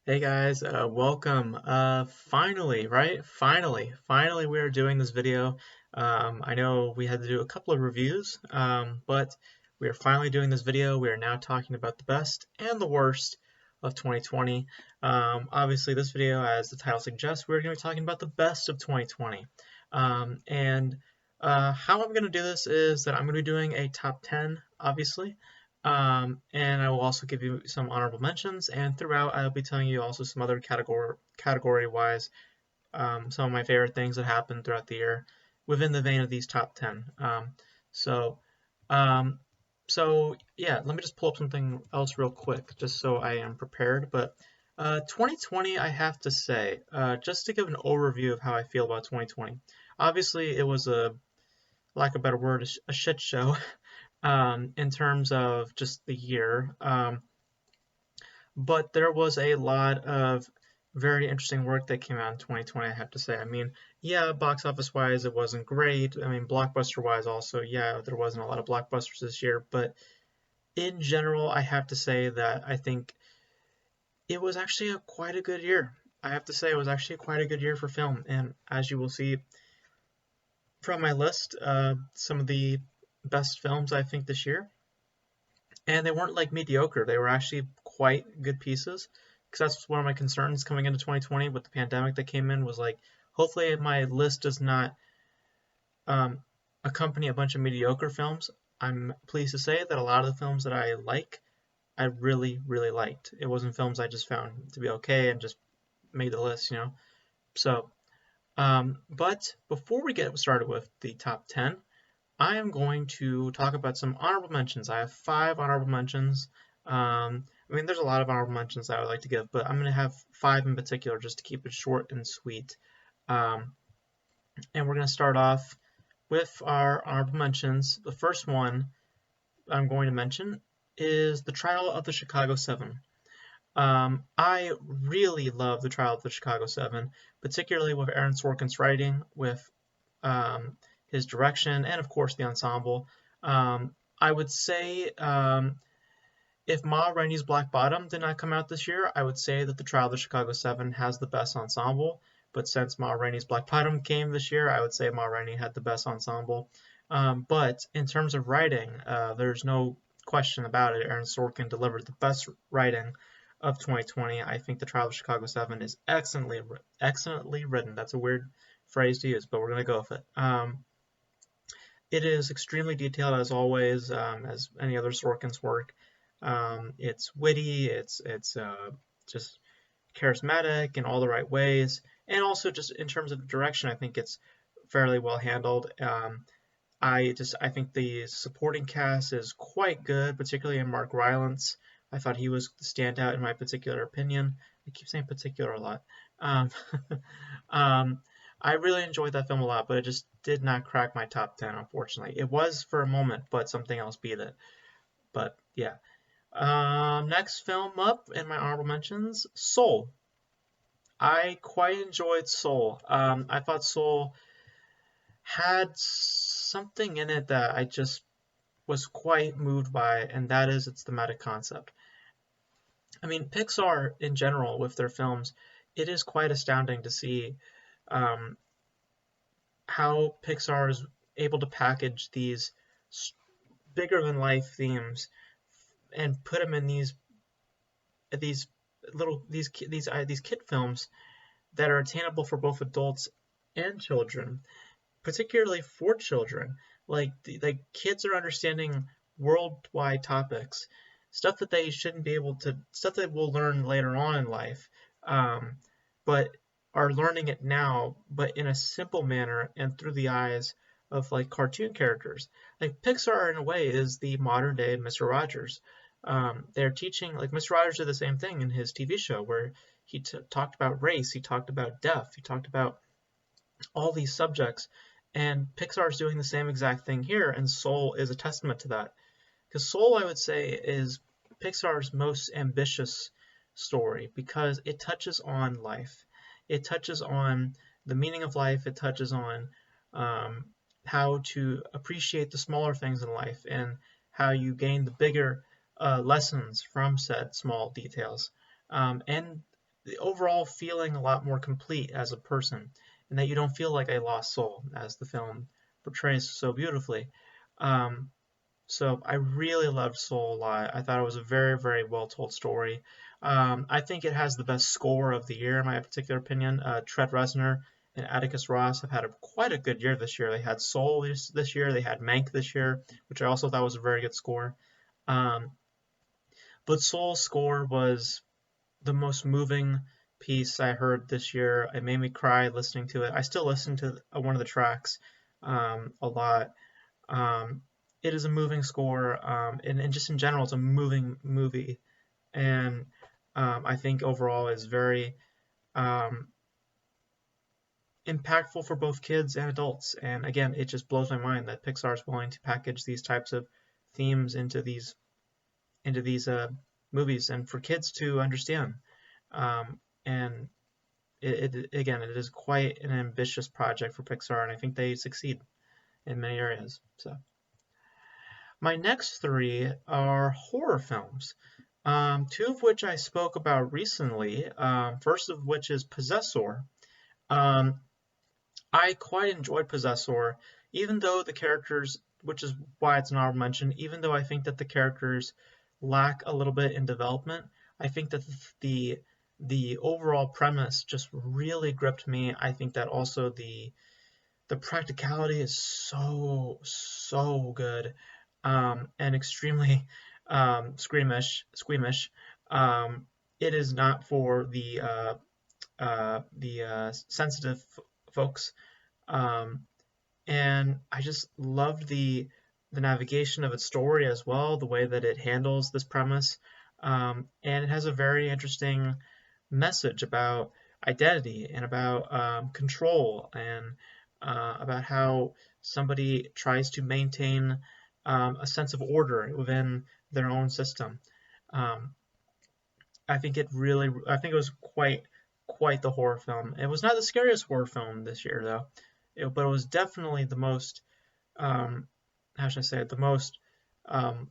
Hey guys, welcome. Finally, right? Finally, we are doing this video. I know we had to do a couple of reviews, but we are finally doing this video. We are now talking about the best and the worst of 2020. Obviously, this video, as the title suggests, we're going to be talking about the best of 2020. How I'm going to do this is that I'm going to be doing a top 10, obviously. And I will also give you some honorable mentions, and throughout I'll be telling you also some other category-wise, some of my favorite things that happened throughout the year within the vein of these top 10. So, um, so yeah, let me just pull up something else real quick, just so I am prepared. But 2020, I have to say, just to give an overview of how I feel about 2020. Obviously, it was lack of a better word, a shit show. In terms of just the year. But there was a lot of very interesting work that came out in 2020, I have to say. I mean, yeah, box office wise, it wasn't great. I mean, blockbuster wise, also, yeah, there wasn't a lot of blockbusters this year. But in general, I have to say that I think it was actually quite a good year. I have to say it was actually quite a good year for film. And as you will see from my list, some of the best films I think this year, and they weren't like mediocre. They were actually quite good pieces. Because that's one of my concerns coming into 2020 with the pandemic that came in was like, hopefully my list does not um, accompany a bunch of mediocre films. I'm pleased to say that a lot of the films that I really, really liked. It wasn't films I just found to be okay and just made the list. So, but before we get started with the top 10, I am going to talk about some honorable mentions. I have 5 honorable mentions. I mean, there's a lot of honorable mentions that I would like to give, but I'm going to have 5 in particular just to keep it short and sweet. Um, and we're going to start off with our honorable mentions. The first one I'm going to mention is The Trial of the Chicago 7. I really love The Trial of the Chicago 7, particularly with Aaron Sorkin's writing, with his direction, and of course the ensemble. I would say if Ma Rainey's Black Bottom did not come out this year, I would say that The Trial of the Chicago 7 has the best ensemble. But since Ma Rainey's Black Bottom came this year, I would say Ma Rainey had the best ensemble. But in terms of writing, there's no question about it. Aaron Sorkin delivered the best writing of 2020. I think The Trial of Chicago 7 is excellently written. That's a weird phrase to use, but we're going to go with it. It is extremely detailed as always, as any other Sorkin's work. It's witty, it's just charismatic in all the right ways, and also just in terms of direction, I think it's fairly well handled. I think the supporting cast is quite good, particularly in Mark Rylance. I thought he was the standout in my particular opinion. I keep saying particular a lot. Um, um, I really enjoyed that film a lot, but it just did not crack my top 10, unfortunately. It was for a moment, but something else beat it. But yeah. Next film up in my honorable mentions, Soul. I quite enjoyed Soul. I thought Soul had something in it that I just was quite moved by, and that is its thematic concept. I mean, Pixar in general with their films, it is quite astounding to see um, how Pixar is able to package these bigger than life themes and put them in these these kid films that are attainable for both adults and children, particularly for children. Like kids are understanding worldwide topics, stuff that they shouldn't be able to, stuff that we'll learn later on in life, but are learning it now, but in a simple manner and through the eyes of like cartoon characters. Like Pixar, in a way, is the modern day Mr. Rogers. They're teaching, like Mr. Rogers did the same thing in his TV show where he talked about race, he talked about death, he talked about all these subjects, and Pixar is doing the same exact thing here, and Soul is a testament to that. Because Soul, I would say, is Pixar's most ambitious story because it touches on life. It touches on the meaning of life. It touches on how to appreciate the smaller things in life and how you gain the bigger lessons from said small details. And the overall feeling a lot more complete as a person, and that you don't feel like a lost soul, as the film portrays so beautifully. Um, so I really loved Soul a lot. I thought it was a very, very well told story. I think it has the best score of the year, in my particular opinion. Trent Reznor and Atticus Ross have had quite a good year this year. They had Soul this year, they had Mank this year, which I also thought was a very good score. Um, but Soul's score was the most moving piece I heard this year. It made me cry listening to it. I still listen to one of the tracks a lot. Um, it is a moving score, and just in general, it's a moving movie, and I think overall is very um, impactful for both kids and adults. And again, it just blows my mind that Pixar is willing to package these types of themes into these movies and for kids to understand. And again, it is quite an ambitious project for Pixar, and I think they succeed in many areas. So. My next three are horror films, two of which I spoke about recently. First of which is Possessor. Um, I quite enjoyed Possessor, even though the characters, which is why it's an honorable mention, even though I think that the characters lack a little bit in development, I think that the overall premise just really gripped me. I think that also the practicality is so good, and extremely squeamish. Um, it is not for the sensitive folks, um, and I just loved the navigation of its story as well, the way that it handles this premise, and it has a very interesting message about identity and about control and about how somebody tries to maintain a sense of order within their own system. Um, I think it was quite the horror film. It was not the scariest horror film this year though, but it was definitely the most um, how should I say it, the most um,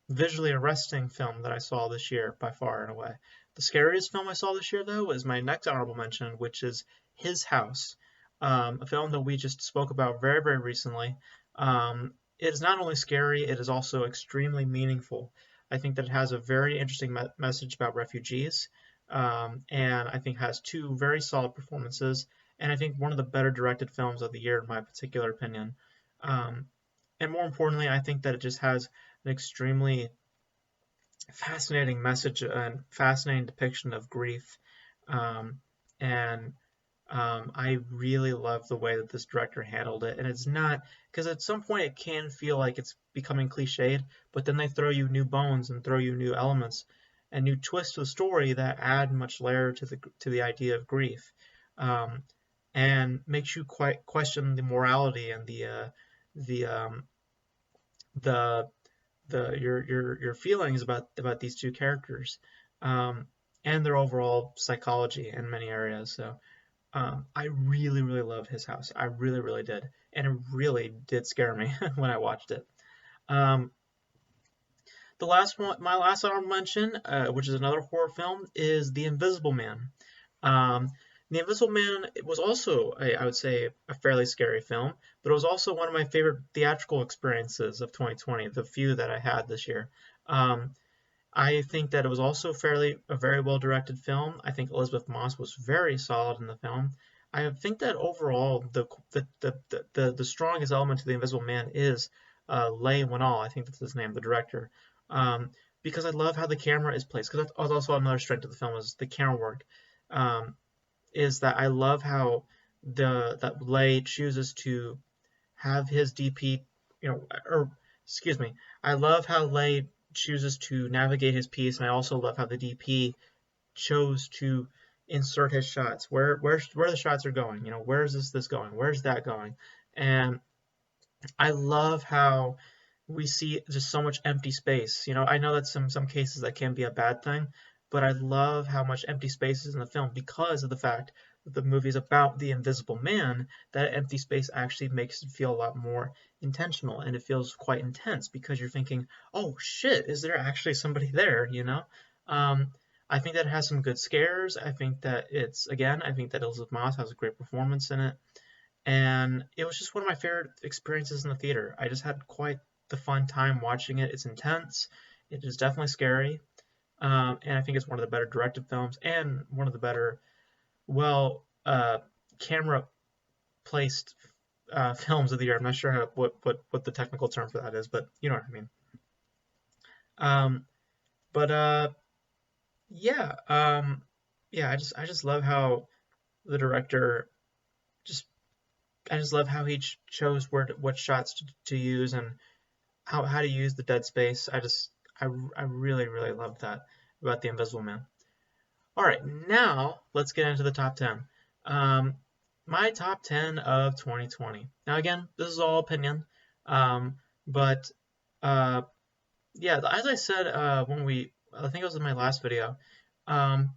visually arresting film that I saw this year by far and away. The scariest film I saw this year, though, is my next honorable mention, which is His House, a film that we just spoke about very, very recently. It is not only scary, it is also extremely meaningful. I think that it has a very interesting message about refugees, and I think has two very solid performances, and I think one of the better directed films of the year, in my particular opinion. Um, and more importantly, I think that it just has an extremely fascinating message and fascinating depiction of grief. Um, and I really love the way that this director handled it. And it's not, because at some point it can feel like it's becoming cliched, but then they throw you new bones and throw you new elements and new twists to the story that add much layer to the idea of grief, um, and makes you quite question the morality and the the your feelings about these two characters, um, and their overall psychology in many areas. So I really loved His House. I really did, and it really did scare me when I watched it. Um, the last one, my last honorable mention, which is another horror film, is The Invisible Man. Um, the Invisible Man was also, I would say, a fairly scary film, but it was also one of my favorite theatrical experiences of 2020, the few that I had this year. Um, I think that it was also a very well directed film. I think Elizabeth Moss was very solid in the film. I think that overall the strongest element to The Invisible Man is Leigh Whannell. I think that's his name, the director. Um, because I love how the camera is placed. Because that's also another strength of the film is the camera work. Um, is that I love how that Leigh chooses to have his DP, or excuse me, I love how Leigh chooses to navigate his piece, and I also love how the DP chose to insert his shots, where the shots are going, where is this going, where's that going, and I love how we see just so much empty space. I know that some cases that can be a bad thing, but I love how much empty space is in the film because of the fact that the movie is about the invisible man. That empty space actually makes it feel a lot more intentional, and it feels quite intense because you're thinking, "Oh shit, is there actually somebody there?" Um, I think that it has some good scares. I think that I think that Elizabeth Moss has a great performance in it. And it was just one of my favorite experiences in the theater. I just had quite the fun time watching it. It's intense. It is definitely scary. And I think it's one of the better directed films and one of the better, well, camera placed films of the year. I'm not sure what the technical term for that is, but you know what I mean. Um, but yeah, yeah, I just love how the director just I just love how he chose what shots to use and how to use the dead space. I really really love that about the Invisible Man. All right, now let's get into the top 10. Um, my top 10 of 2020. Now again, this is all opinion, but uh, yeah, as I said I think it was in my last video, um,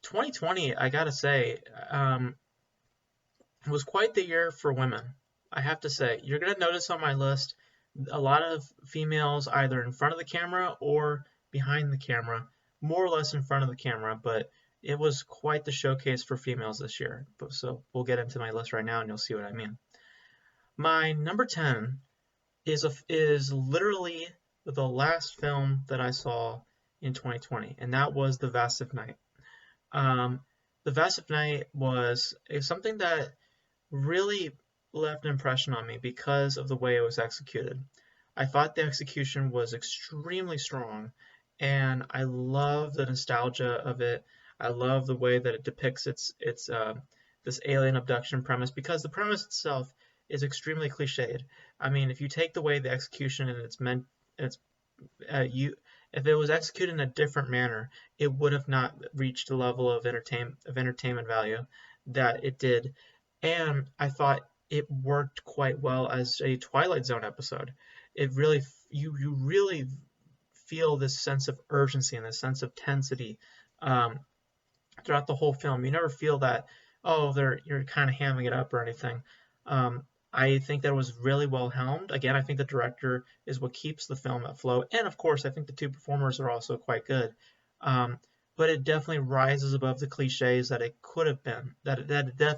2020, I gotta say, it was quite the year for women. I have to say, you're gonna notice on my list a lot of females either in front of the camera or behind the camera, more or less in front of the camera, but it was quite the showcase for females this year. So we'll get into my list right now and you'll see what I mean. My number 10 is literally the last film that I saw in 2020, and that was The Vast of Night. Um, the Vast of Night was something that really left an impression on me because of the way it was executed. I thought the execution was extremely strong, and I love the nostalgia of it. I love the way that it depicts its this alien abduction premise because the premise itself is extremely cliched. I mean, if you take the way the execution and it's you if it was executed in a different manner, it would have not reached the level of entertainment value that it did. And I thought it worked quite well as a Twilight Zone episode. It really you really feel this sense of urgency and this sense of tensity um, throughout the whole film. You never feel that, oh, you're kind of hamming it up or anything. Um, I think that it was really well helmed. Again, I think the director is what keeps the film afloat, and of course, I think the two performers are also quite good. Um, but it definitely rises above the cliches that it could have been, that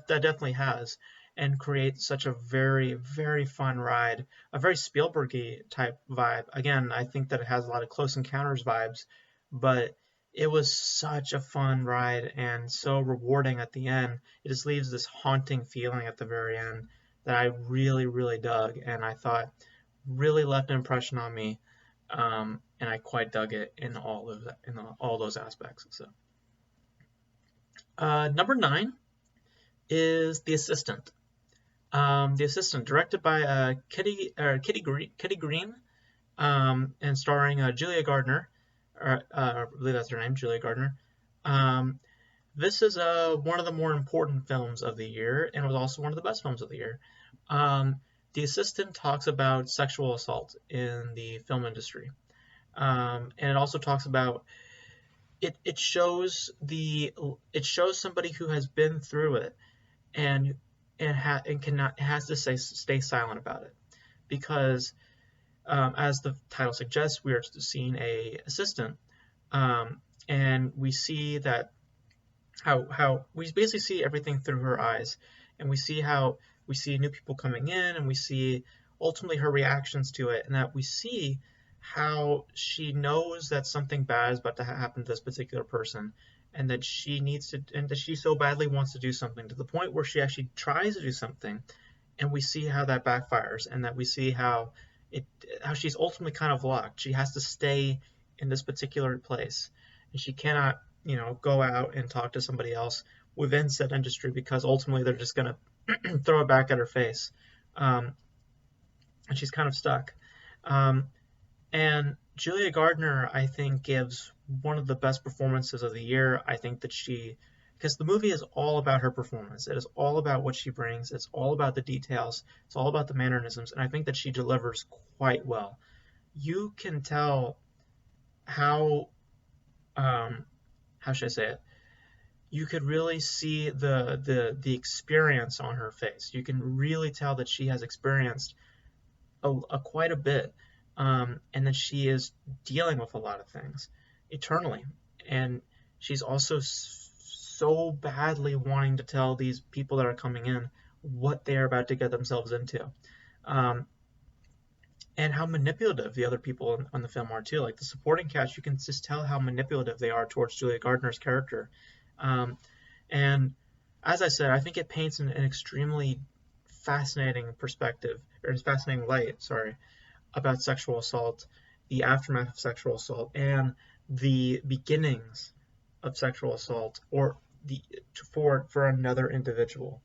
definitely has, and creates such a very very fun ride, a very Spielbergy type vibe. Again, I think that it has a lot of Close Encounters vibes, but it was such a fun ride and so rewarding at the end. It just leaves this haunting feeling at the very end that I really, really dug, and I thought really left an impression on me, and I quite dug it in all those aspects. So, number 9 is The Assistant. The Assistant, directed by Kitty Green, and starring Julia Gardner. I believe that's her name, Julia Gardner. Um, this is one of the more important films of the year, and was also one of the best films of the year. Um, the Assistant talks about sexual assault in the film industry, and it also talks about it. It shows somebody who has been through it and and cannot has to stay silent about it because, as the title suggests, we are seeing a assistant, and we see that how we basically see everything through her eyes, and we see how we see new people coming in, and we see ultimately her reactions to it, and that we see how she knows that something bad is about to happen to this particular person, and that she so badly wants to do something to the point where she actually tries to do something, and we see how that backfires, and that we see it how she's ultimately kind of locked. She has to stay in this particular place, and she cannot, go out and talk to somebody else within said industry because ultimately they're just gonna throw it back at her face, um, and she's kind of stuck. Um, and Julia Gardner, I think, gives one of the best performances of the year. I think that because the movie is all about her performance. It is all about what she brings. It's all about the details. It's all about the mannerisms, and I think that she delivers quite well. You can tell how, how should I say it? You could really see the experience on her face. You can really tell that she has experienced quite a bit, and that she is dealing with a lot of things eternally. And she's also so badly wanting to tell these people that are coming in what they are about to get themselves into. Um, and how manipulative the other people on the film are too. Like the supporting cast, you can just tell how manipulative they are towards Julia Gardner's character. Um, and as I said, I think it paints an extremely fascinating perspective, or fascinating light, sorry, about sexual assault, the aftermath of sexual assault, and the beginnings of sexual assault, or the for another individual,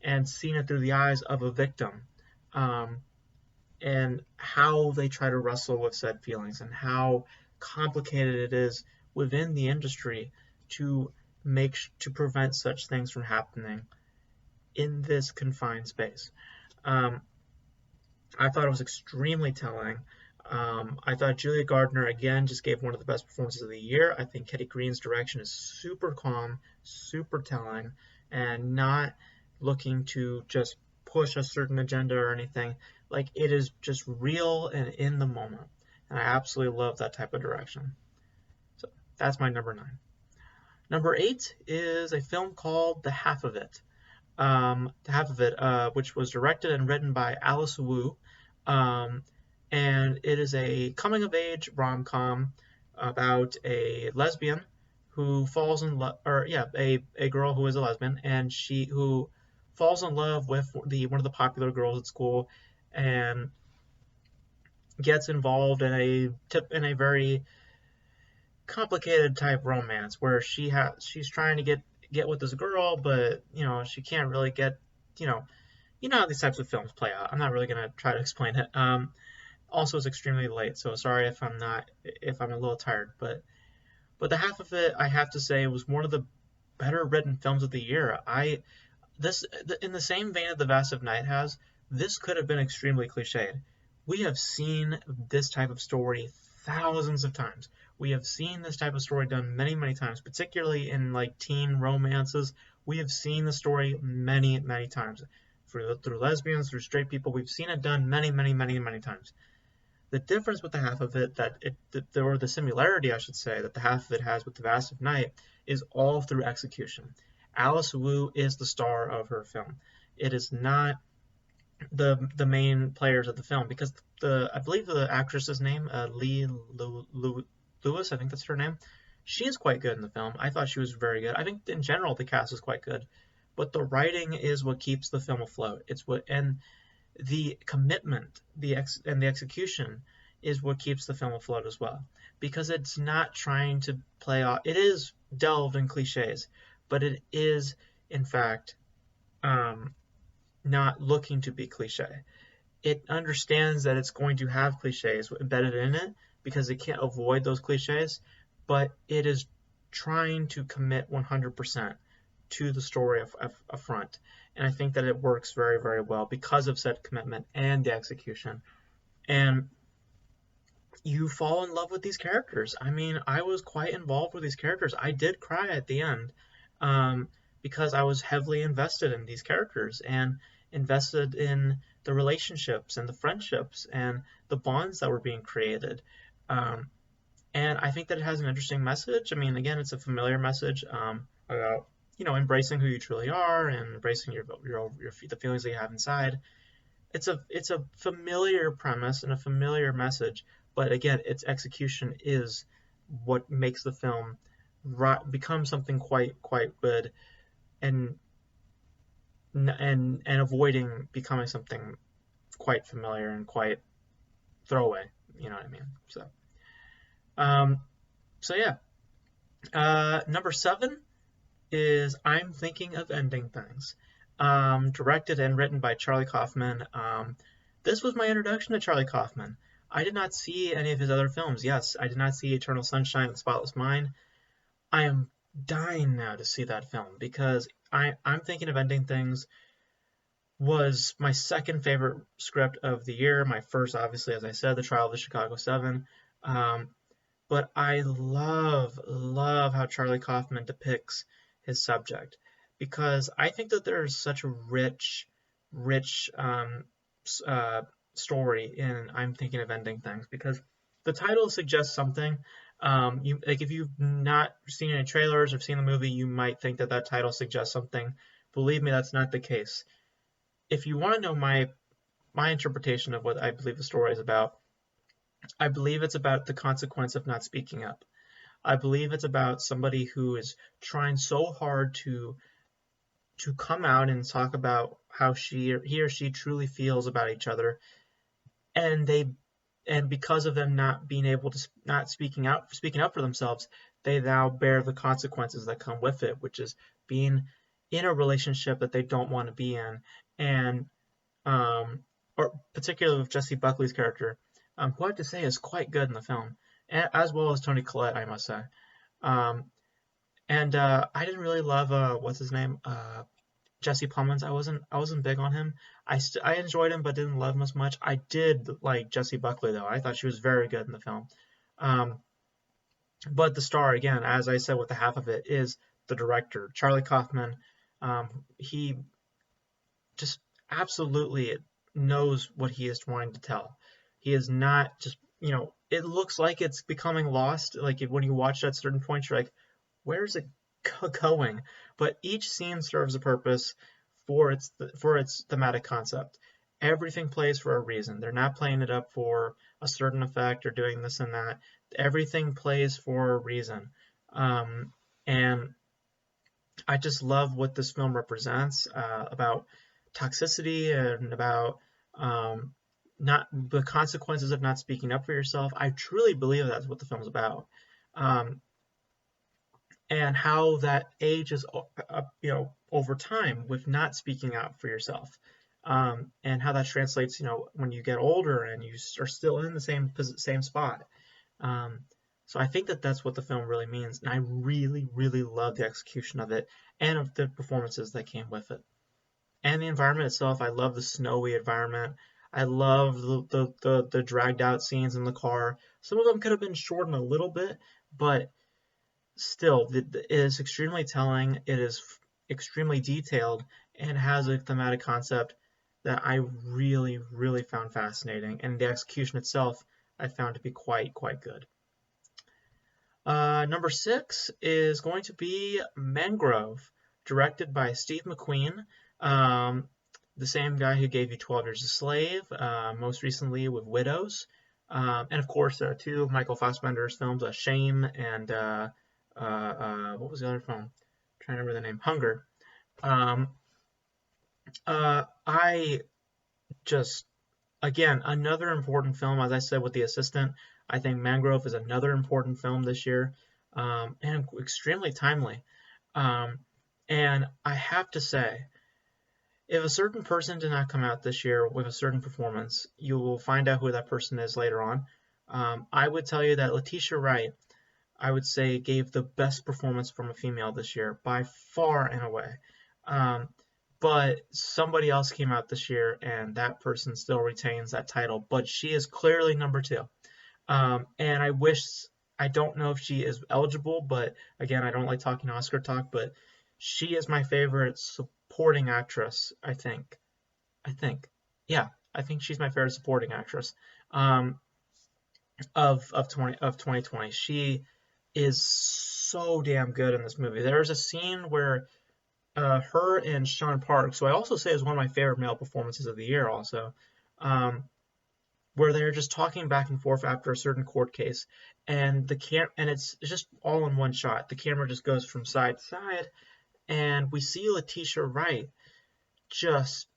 and seeing it through the eyes of a victim. Um, and how they try to wrestle with said feelings and how complicated it is within the industry to to prevent such things from happening in this confined space. Um, I thought it was extremely telling. I thought Julia Gardner again just gave one of the best performances of the year. I think Kitty Green's direction is super calm, super telling, and not looking to just push a certain agenda or anything. Like it is just real and in the moment. And I absolutely love that type of direction. So that's my number 9. Number 8 is a film called The Half of It. Which was directed and written by Alice Wu. Um, and it is a coming of age rom com about a lesbian who falls in love, or yeah, a girl who is a lesbian, and she who falls in love with one of the popular girls at school, and gets involved in a very complicated type romance where she's trying to get with this girl, but she can't really get you know how these types of films play out. I'm not really gonna try to explain it. Also, it's extremely late, so sorry if I'm a little tired, but the half of it, I have to say, was one of the better written films of the year. In the same vein that The Vast of Night has, this could have been extremely cliched. We have seen this type of story thousands of times. We have seen this type of story done many, many times, particularly in like teen romances. We have seen the story many, many times. Through lesbians, through straight people, we've seen it done many, many, many, many times. The difference with the half of it, or the similarity, I should say, that the half of it has with The Vast of Night is all through execution. Alice Wu is the star of her film. It is not the main players of the film, because I believe the actress's name, Lewis, I think that's her name. She is quite good in the film. I thought she was very good. I think in general the cast is quite good, but the writing is what keeps the film afloat. And the commitment, and the execution is what keeps the film afloat as well, because it's not trying to play off. It is delved in cliches, but it is in fact not looking to be cliche. It understands that it's going to have cliches embedded in it because it can't avoid those cliches, but it is trying to commit 100% to the story up front. And I think that it works very, very well because of said commitment and the execution. And you fall in love with these characters. I mean, I was quite involved with these characters. I did cry at the end, because I was heavily invested in these characters and invested in the relationships and the friendships and the bonds that were being created. Um, and I think that it has an interesting message. I mean, again, it's a familiar message, about embracing who you truly are and embracing the feelings that you have inside. It's a familiar premise and a familiar message, but again, its execution is what makes the film become something quite good, and avoiding becoming something quite familiar and quite throwaway. You know what I mean? Um, so yeah. Number 7 is I'm Thinking of Ending Things. Directed and written by Charlie Kaufman. This was my introduction to Charlie Kaufman. I did not see any of his other films. Yes, I did not see Eternal Sunshine of the Spotless Mind. I am dying now to see that film, because I'm Thinking of Ending Things was my second favorite script of the year. My first, obviously, as I said, The Trial of the Chicago 7. But I love how Charlie Kaufman depicts his subject, because I think that there is such a rich story in I'm Thinking of Ending Things, because the title suggests something, You like if you've not seen any trailers or seen the movie, you might think that that title suggests something. Believe me, that's not the case. If you want to know my interpretation of what I believe the story is about, I believe it's about the consequence of not speaking up. I believe it's about somebody who is trying so hard to come out and talk about how he or she truly feels about each other, and because of them not being able to not speaking up for themselves, they now bear the consequences that come with it, which is being in a relationship that they don't want to be in, and um, or particularly with Jesse Buckley's character, who I have to say is quite good in the film, as well as Toni Collette, I must say. Um, and I didn't really love what's his name, Jesse Plemons. I wasn't big on him. I enjoyed him, but didn't love him as much. I did like Jessie Buckley though. I thought she was very good in the film. Um, but the star, again, as I said with the half of it, is the director, Charlie Kaufman. He just absolutely knows what he is trying to tell. He is not just, it looks like it's becoming lost. Like when you watch at certain points, you're like, where's it going? But each scene serves a purpose for its thematic concept. Everything plays for a reason. They're not playing it up for a certain effect or doing this and that. Everything plays for a reason. And I just love what this film represents about toxicity and about um, not the consequences of not speaking up for yourself. I truly believe that's what the film's about, um, and how that ages, over time with not speaking out for yourself, and how that translates, when you get older and you are still in the same spot. Um, so I think that that's what the film really means, and I really, really love the execution of it and of the performances that came with it. And the environment itself, I love the snowy environment. I love the dragged out scenes in the car. Some of them could have been shortened a little bit, but still, it is extremely telling. It is extremely detailed and has a thematic concept that I really, really found fascinating. And the execution itself, I found to be quite good. Number 6 is going to be Mangrove, directed by Steve McQueen, um, the same guy who gave you 12 Years a Slave, most recently with Widows. And of course, there are two of Michael Fassbender's films, Shame and what was the other film? I'm trying to remember the name, Hunger. Um, I just again, another important film, as I said with The Assistant. I think Mangrove is another important film this year, and extremely timely. Um, and I have to say, if a certain person did not come out this year with a certain performance, you will find out who that person is later on. I would tell you that Letitia Wright, I would say, gave the best performance from a female this year by far and away. Um, but somebody else came out this year, and that person still retains that title. But she is clearly number two. And I don't know if she is eligible, but again, I don't like talking Oscar talk, but she is my favorite supporting actress, I think. I think. Yeah, I think she's my favorite supporting actress um, of 2020. She is so damn good in this movie. There's a scene where her and Sean Parks, who I also say is one of my favorite male performances of the year, also, um, where they're just talking back and forth after a certain court case, and it's just all in one shot. The camera just goes from side to side, and we see Letitia Wright just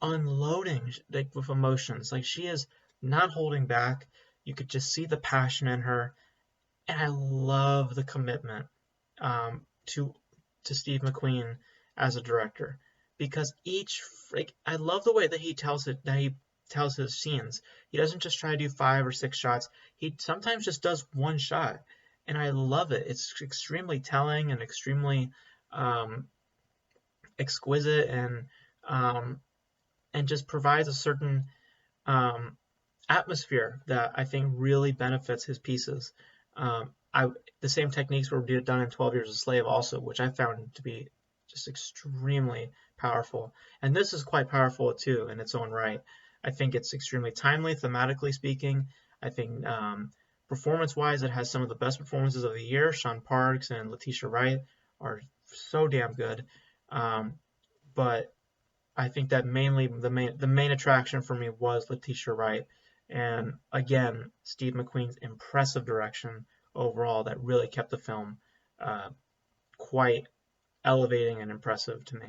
unloading like with emotions. Like she is not holding back. You could just see the passion in her, and I love the commitment to Steve McQueen as a director, because I love the way that he tells his scenes. He doesn't just try to do 5 or 6 shots. He sometimes just does one shot, and I love it. It's extremely telling and extremely um, exquisite, um, and just provides a certain um, atmosphere that I think really benefits his pieces. I The same techniques were done in 12 Years a Slave also, which I found to be just extremely powerful. And this is quite powerful too in its own right. I think it's extremely timely, thematically speaking. I think Performance-wise, it has some of the best performances of the year. Sean Parks and Letitia Wright are so damn good. Um, but I think that mainly the main attraction for me was Letitia Wright, and again Steve McQueen's impressive direction overall that really kept the film uh, quite elevating and impressive to me.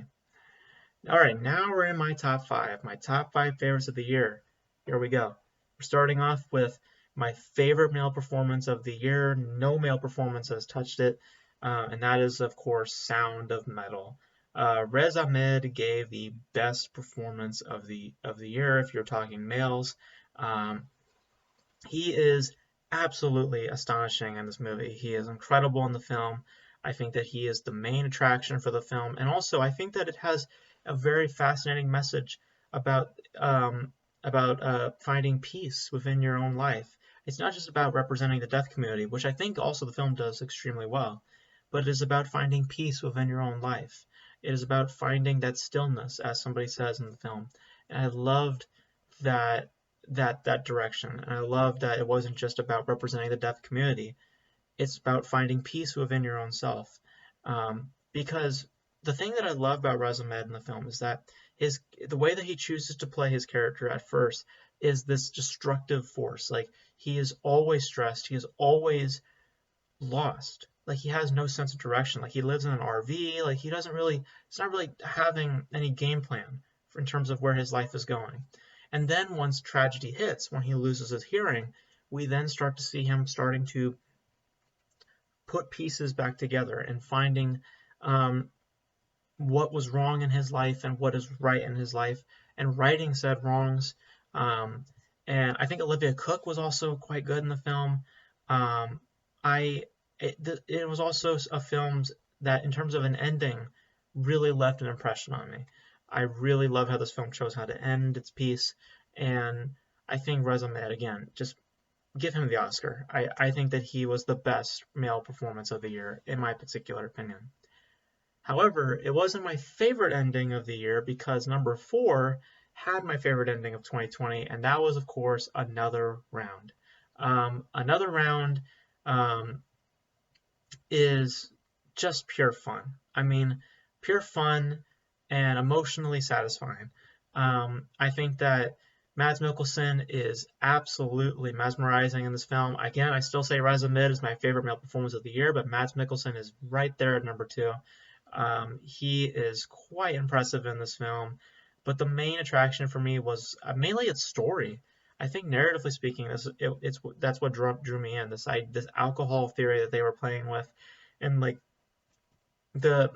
All right, now we're in my top five favorites of the year. Here we go. We're starting off with my favorite male performance of the year. No male performance has touched it, and that is, of course, Sound of Metal. Rez Ahmed gave the best performance of the year if you're talking males. Um, he is absolutely astonishing in this movie. He is incredible in the film. I think that he is the main attraction for the film, and also I think that it has a very fascinating message about finding peace within your own life. It's not just about representing the deaf community, which I think also the film does extremely well, but it is about finding peace within your own life. It is about finding that stillness, as somebody says in the film. And I loved that that direction. And I love that it wasn't just about representing the deaf community. It's about finding peace within your own self. Because the thing that I love about Rez Ahmed in the film is that the way that he chooses to play his character at first is this destructive force. Like he is always stressed. He is always lost. Like he has no sense of direction. Like he lives in an RV. Like he's not really having any game plan in terms of where his life is going. And then once tragedy hits, when he loses his hearing, we then start to see him starting to put pieces back together and finding um, what was wrong in his life and what is right in his life, and righting said wrongs. Um, and I think Olivia Cooke was also quite good in the film. Um, I it was also a film that, in terms of an ending, really left an impression on me. I really love how this film chose how to end its piece, and I think Rez Ahmed, again, just give him the Oscar. I think that he was the best male performance of the year, in my particular opinion. However, it wasn't my favorite ending of the year because number four had my favorite ending of 2020, and that was, of course, Another Round. Another Round um, is just pure fun. I mean, pure fun and emotionally satisfying. I think that Mads Mikkelsen is absolutely mesmerizing in this film. Again, I still say Riz Ahmed is my favorite male performance of the year, but Mads Mikkelsen is right there at number two. He is quite impressive in this film, but the main attraction for me was mainly its story. I think narratively speaking, that's what drew me in. This alcohol theory that they were playing with, and like the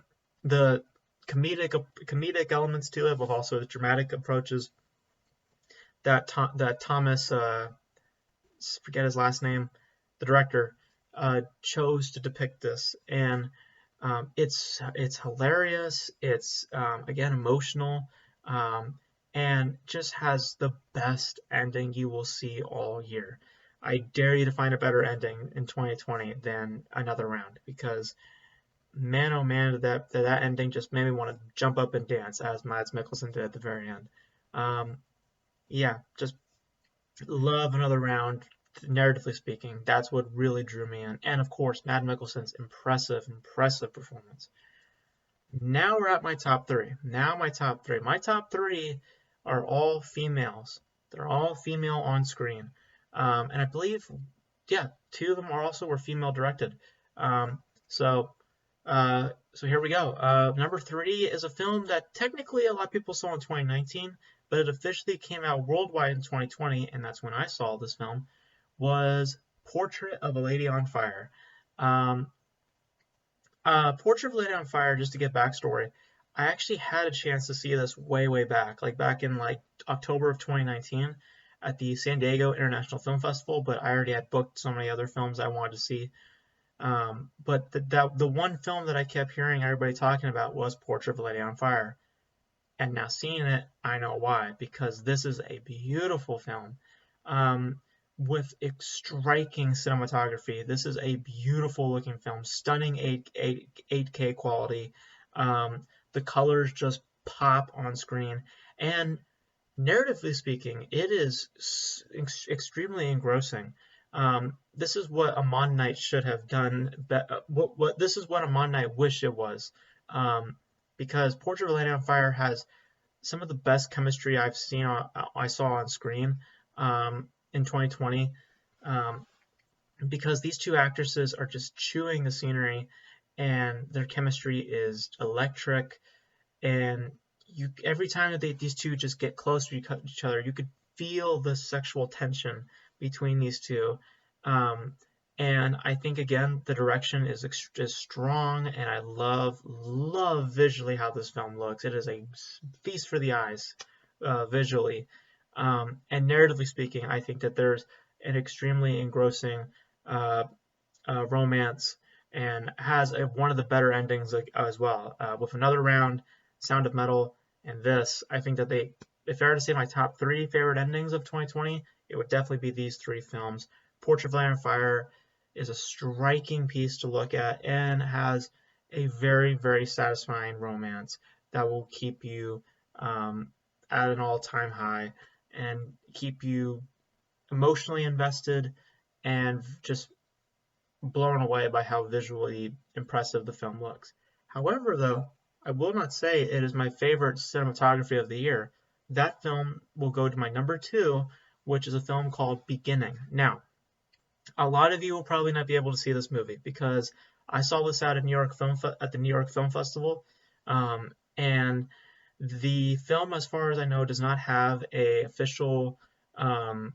the comedic elements to it, but also the dramatic approaches that Thomas forget his last name, the director, chose to depict this, and it's hilarious. It's again emotional, um, and just has the best ending you will see all year. I dare you to find a better ending in 2020 than Another Round, because man, oh man, that ending just made me want to jump up and dance as Mads Mikkelsen did at the very end. Um, yeah, just love Another Round. Narratively speaking, that's what really drew me in, and of course, Mads Mikkelsen's impressive performance. Now we're at my top three. Now my top three. My top three are all females. They're all female on screen, and I believe, yeah, two of them were female directed. Um, so, so here we go. Number three is a film that technically a lot of people saw in 2019, but it officially came out worldwide in 2020, and that's when I saw this film. Was Portrait of a Lady on Fire. Um, Portrait of a Lady on Fire, just to get backstory, I actually had a chance to see this way back, like back in like October of 2019 at the San Diego International Film Festival, but I already had booked so many other films I wanted to see. But the one film that I kept hearing everybody talking about was Portrait of a Lady on Fire. And now seeing it, I know why, because this is a beautiful film. Um, with striking cinematography. This is a beautiful looking film, stunning 8K quality. The colors just pop on screen, and narratively speaking, it is extremely engrossing. this is what a Mon Knight should have done. What this is what a Mon Knight wish it was, um, because Portrait of a Lady on Fire has some of the best chemistry I saw on screen in 2020. Um, because these two actresses are just chewing the scenery, and their chemistry is electric. And you every time that these two just get close to each other, you could feel the sexual tension between these two. Um, and I think again the direction is strong, and I love visually how this film looks. It is a feast for the eyes visually, and narratively speaking. I think that there's an extremely engrossing uh, romance, and has one of the better endings as well. With Another Round, Sound of Metal, and this, I think that if I were to say my top three favorite endings of 2020, it would definitely be these three films. Portrait of Land and Fire is a striking piece to look at and has a very satisfying romance that will keep you at an all-time high and keep you emotionally invested and just blown away by how visually impressive the film looks. However, though, I will not say it is my favorite cinematography of the year. That film will go to my number two, which is a film called Beginning. Now, a lot of you will probably not be able to see this movie because I saw this out at at the New York Film Festival, and the film, as far as I know, does not have um,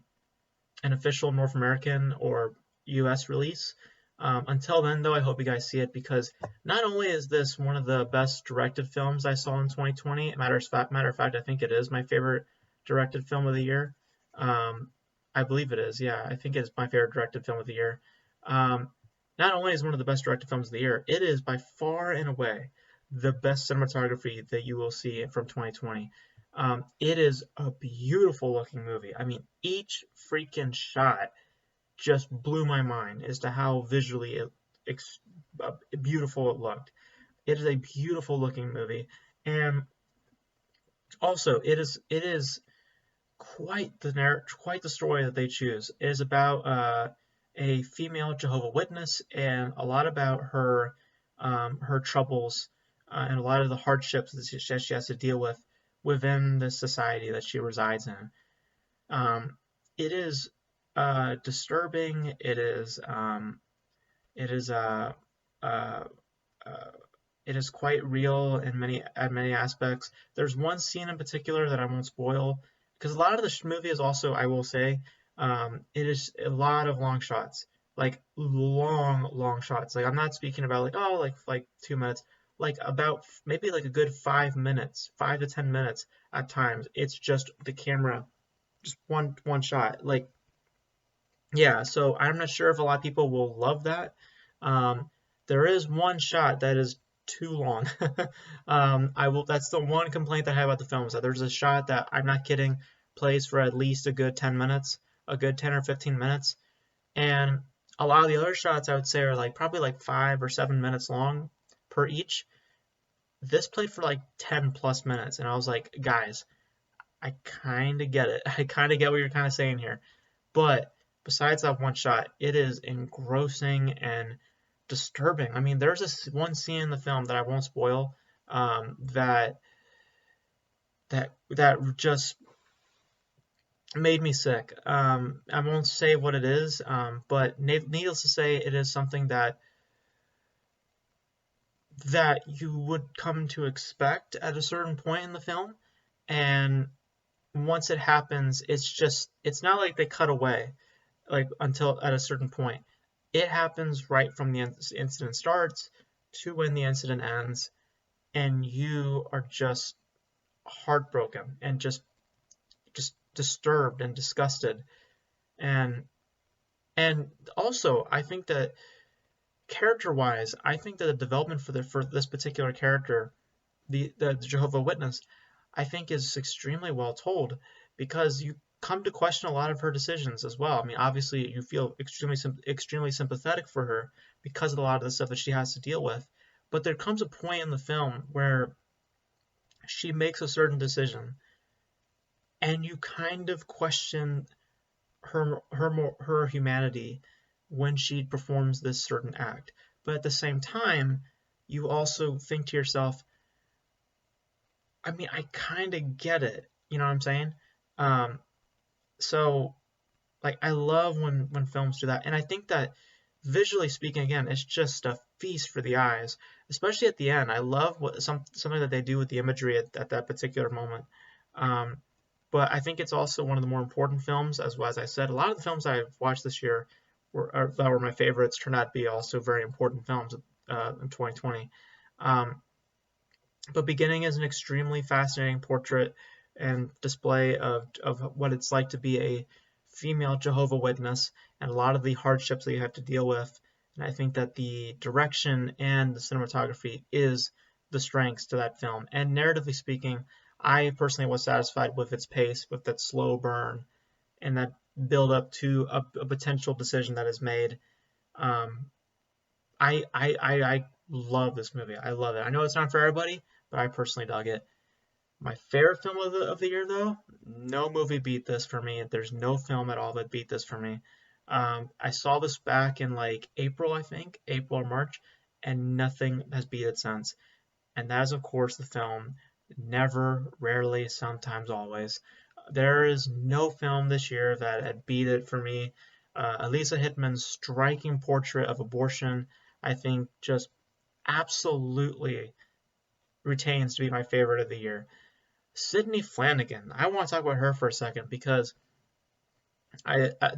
an official North American or US release. Until then, though, I hope you guys see it because not only is this one of the best directed films I saw in 2020, matter of fact, I think it is my favorite directed film of the year. Um, I believe it is. Yeah, I think it's my favorite directed film of the year. Um, Not only is it one of the best directed films of the year, it is by far and away the best cinematography that you will see from 2020. It is a beautiful looking movie. I mean, each freaking shot just blew my mind as to how visually beautiful it looked. It is a beautiful looking movie, and also it is quite the story that they choose. It is about a female Jehovah Witness and a lot about her troubles and a lot of the hardships that she has to deal with within the society that she resides in. Um, it is disturbing. It is uh, uh, it is quite real in many aspects. There's one scene in particular that I won't spoil because a lot of the movie is also, I will say, it is a lot of long shots, like long shots. Like I'm not speaking about like oh like 2 minutes, like about maybe like a good 5 minutes, 5 to 10 minutes at times. It's just the camera, just one shot. Like yeah, so I'm not sure if a lot of people will love that. Um, there is one shot that is too long. I will. That's the one complaint that I have about the film is that there's a shot that I'm not kidding plays for at least a good 10 minutes, a good 10 or 15 minutes, and a lot of the other shots I would say are like probably like 5 or 7 minutes long per each. This played for like 10 plus minutes, and I was like, guys, I kind of get it. I kind of get what you're kind of saying here. But besides that one shot, it is engrossing and disturbing. I mean, there's this one scene in the film that I won't spoil, that just made me sick. I won't say what it is, but needless to say, it is something that you would come to expect at a certain point in the film, and once it happens, it's not like they cut away like until at a certain point. It happens right from the incident starts to when the incident ends, and you are just heartbroken and just disturbed and disgusted. And and also, I think that character-wise, I think that the development for this particular character, the Jehovah Witness, I think is extremely well told because you come to question a lot of her decisions as well. I mean, obviously you feel extremely sympathetic for her because of a lot of the stuff that she has to deal with, but there comes a point in the film where she makes a certain decision and you kind of question her humanity when she performs this certain act. But at the same time, you also think to yourself, I mean, I kind of get it. You know what I'm saying? Um, so like I love when films do that, and I think that visually speaking, again, it's just a feast for the eyes, especially at the end. I love what something that they do with the imagery at that particular moment. Um, but I think it's also one of the more important films, as I said. A lot of the films I've watched this year that were my favorites turned out to be also very important films in 2020. Um, but Beginning is an extremely fascinating portrait and display of what it's like to be a female Jehovah Witness and a lot of the hardships that you have to deal with. And I think that the direction and the cinematography is the strengths to that film. And narratively speaking, I personally was satisfied with its pace, with that slow burn, and that build up to a potential decision that is made. Um, I love this movie. I love it. I know it's not for everybody, but I personally dug it. My favorite film of the year, though, no movie beat this for me. There's no film at all that beat this for me. I saw this back in like April, I think, April or March, and nothing has beat it since. And that is, of course, the film Never, Rarely, Sometimes, Always. There is no film this year that had beat it for me. Elisa Hittman's striking portrait of abortion, I think, just absolutely retains to be my favorite of the year. Sydney Flanagan, I want to talk about her for a second because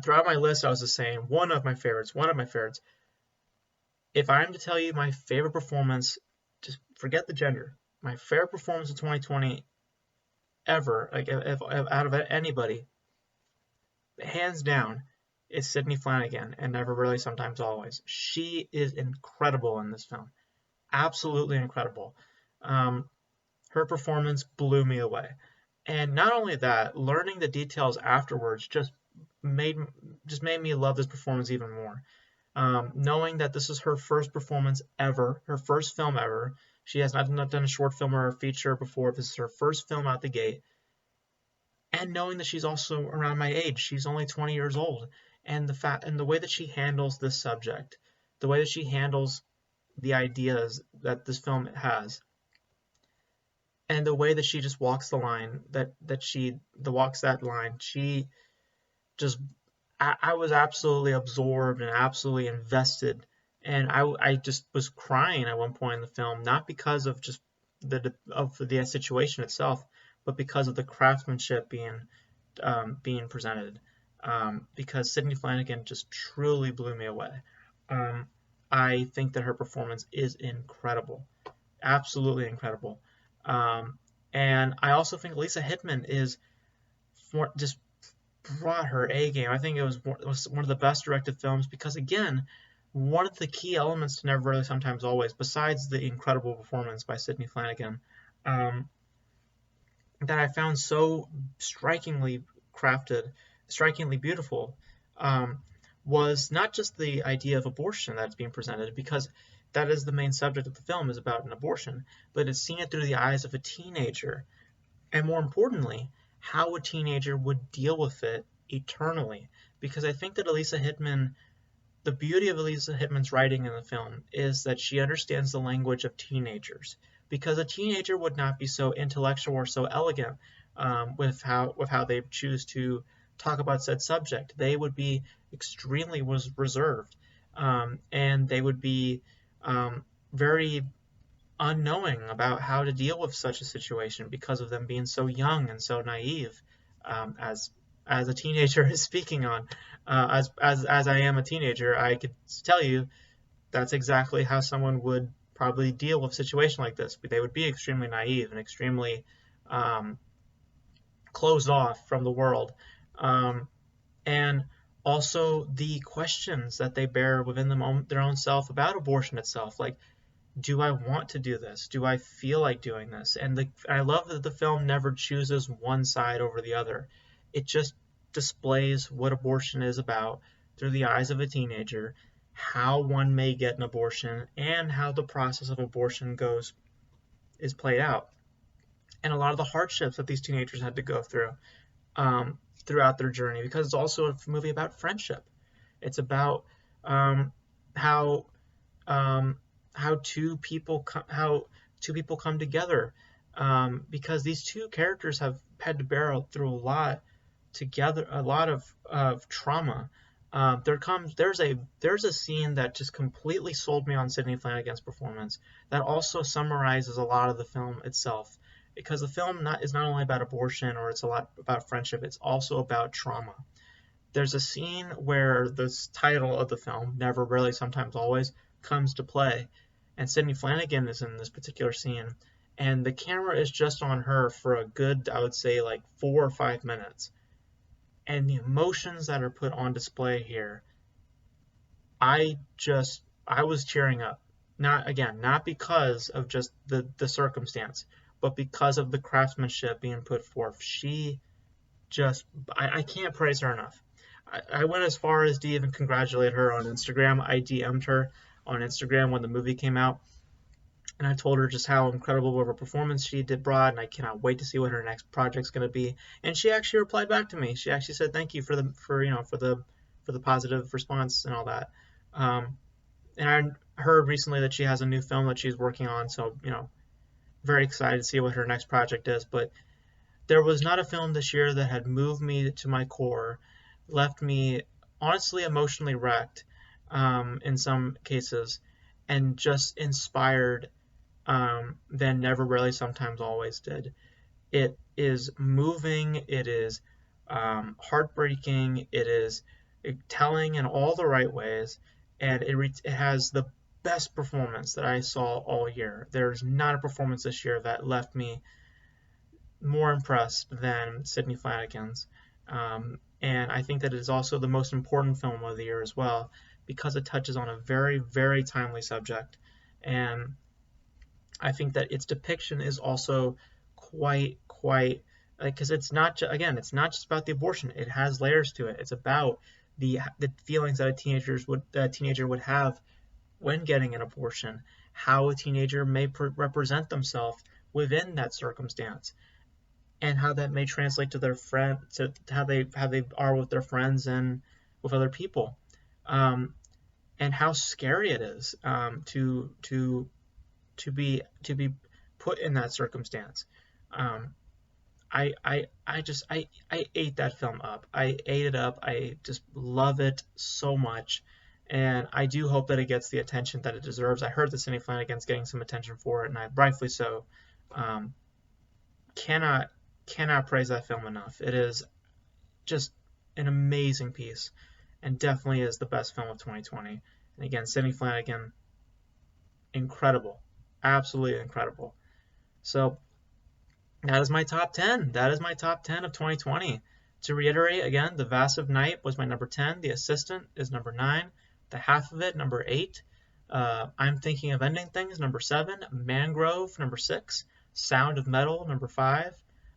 throughout my list I was just saying one of my favorites, one of my favorites. If I'm to tell you my favorite performance, just forget the gender. My favorite performance of 2020 ever, like if out of anybody, hands down, is Sydney Flanagan and Never Really Sometimes Always. She is incredible in this film, absolutely incredible. Um, Her performance blew me away. And not only that, learning the details afterwards made just made me love this performance even more. Knowing that this is her first performance ever, her first film ever. She has not done a short film or a feature before. This is her first film out the gate. And knowing that she's also around my age, she's only 20 years old, and the way that she handles this subject, the way that she handles the ideas that this film has, and the way that she just walks the line that she the walks that line she just I was absolutely absorbed and absolutely invested, and I just was crying at one point in the film, not because of just the situation itself, but because of the craftsmanship being presented, because Sydney Flanagan just truly blew me away. um, I think that her performance is incredible, absolutely incredible. Um, and I also think Lisa Hittman just brought her A game. I think it was one of the best directed films because, again, one of the key elements to Never Really Sometimes Always, besides the incredible performance by Sydney Flanagan, um, that I found so strikingly crafted, strikingly beautiful, um, was not just the idea of abortion that's being presented, because that is the main subject of the film, is about an abortion, but it's seen it through the eyes of a teenager, and more importantly, how a teenager would deal with it eternally. Because I think that the beauty of Elisa Hittman's writing in the film is that she understands the language of teenagers. Because a teenager would not be so intellectual or so elegant, with how they choose to talk about said subject. They would be extremely reserved, and they would be very unknowing about how to deal with such a situation because of them being so young and so naive, as a teenager is speaking on. As I am a teenager, I could tell you that's exactly how someone would probably deal with a situation like this. They would be extremely naive and extremely um, closed off from the world, and also the questions that they bear within their own self about abortion itself, like, do I want to do this? Do I feel like doing this? And I love that the film never chooses one side over the other. It just displays what abortion is about through the eyes of a teenager, how one may get an abortion, and how the process of abortion is played out, and a lot of the hardships that these teenagers had to go through, throughout their journey. Because it's also a movie about friendship. It's about um, how um, how two people come together, because these two characters have had to bear through a lot of trauma. There's a scene that just completely sold me on Sidney Flanigan's performance, that also summarizes a lot of the film itself, because the film is not only about abortion, or it's a lot about friendship, it's also about trauma. There's a scene where this title of the film, Never, Rarely, Sometimes, Always, comes to play, and Sidney Flanigan is in this particular scene, and the camera is just on her for a good, I would say, like 4 or 5 minutes, and the emotions that are put on display here, I was cheering up. Not because of just the circumstance, but because of the craftsmanship being put forth. She just I can't praise her enough. I went as far as to even congratulate her on Instagram. I DM'd her on Instagram when the movie came out, and I told her just how incredible of a performance she did brought, and I cannot wait to see what her next project's going to be. And she actually replied back to me. She actually said thank you for the positive response and all that. Um, and I heard recently that she has a new film that she's working on, so very excited to see what her next project is. But there was not a film this year that had moved me to my core, left me honestly emotionally wrecked, in some cases, and just inspired, than Never, Rarely, Sometimes, Always did. It is moving, it is heartbreaking, it is telling in all the right ways, and it has the best performance that I saw all year. There's not a performance this year that left me more impressed than Sidney Flanigan's. And I think that it is also the most important film of the year as well, because it touches on a very, very timely subject. And I think that its depiction is also quite, because it's not just about the abortion. It has layers to it. It's about the feelings that a teenager would have when getting an abortion, how a teenager may represent themselves within that circumstance, and how that may translate to their friend, to how they are with their friends and with other people, um, and how scary it is, to be put in that circumstance. Um, I ate that film up. I ate it up. I just love it so much, and I do hope that it gets the attention that it deserves. I heard that Sidney Flanigan's getting some attention for it, and rightfully so. Um, cannot cannot praise that film enough. It is just an amazing piece, and definitely is the best film of 2020. And again, Sidney Flanigan, incredible, absolutely incredible. So that is my top 10. That is my top 10 of 2020. To reiterate again, The Vast of Night was my number 10. The Assistant is number 9. The Half of It, number 8. I'm Thinking of Ending Things, number 7. Mangrove, number 6. Sound of Metal, number 5.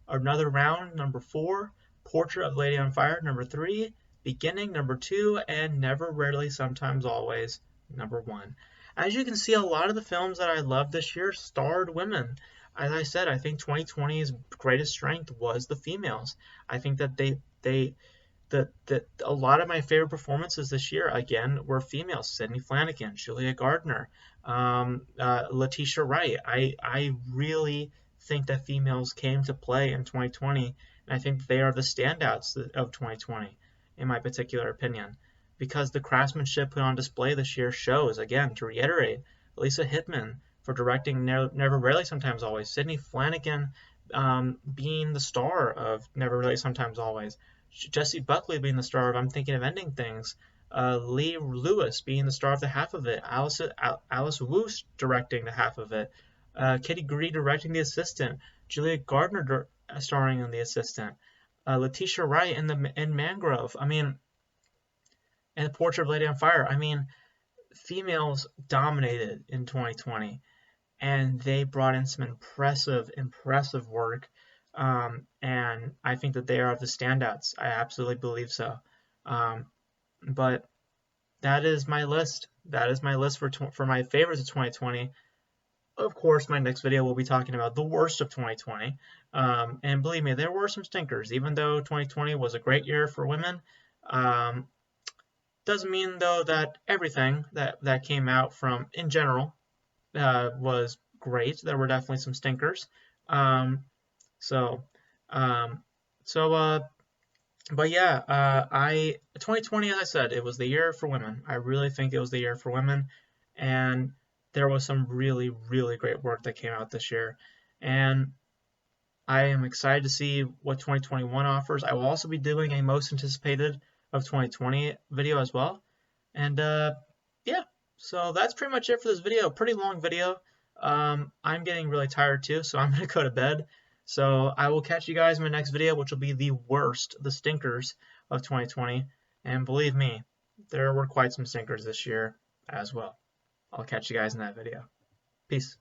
Another Round, number 4. Portrait of Lady on Fire, number 3. Beginning, number 2. And Never, Rarely, Sometimes, Always, number 1. As you can see, a lot of the films that I loved this year starred women. As I said, I think 2020's greatest strength was the females. I think that that a lot of my favorite performances this year again were females. Sidney Flanigan, Julia Gardner, Letitia Wright. I really think that females came to play in 2020, and I think they are the standouts of 2020, in my particular opinion, because the craftsmanship put on display this year shows, again, to reiterate, Lisa Hittman for directing Never, Rarely, Sometimes, Always, Sidney Flanigan, being the star of Never, Rarely, Sometimes, Always, Jessie Buckley being the star of I'm Thinking of Ending Things, Lee Lewis being the star of The Half of It, Alice Woos directing The Half of It, Kitty Gree directing The Assistant, Julia Gardner starring in The Assistant, Letitia Wright in Mangrove. I mean, and The Portrait of Lady on Fire. I mean, females dominated in 2020, and they brought in some impressive work. And I think that they are the standouts. I absolutely believe so. But that is my list. That is my list for my favorites of 2020. Of course, my next video will be talking about the worst of 2020. And believe me, there were some stinkers. Even though 2020 was a great year for women, Doesn't mean though that everything that came out from in general was great. There were definitely some stinkers. Um, so um, so but yeah, I 2020, as I said, it was the year for women. I really think it was the year for women, and there was some really, really great work that came out this year. And I am excited to see what 2021 offers. I will also be doing a most anticipated of 2020 video as well. And yeah, so that's pretty much it for this video. Pretty long video. I'm getting really tired too, so I'm gonna go to bed. So I will catch you guys in my next video, which will be the worst, the stinkers of 2020. And believe me, there were quite some stinkers this year as well. I'll catch you guys in that video. Peace.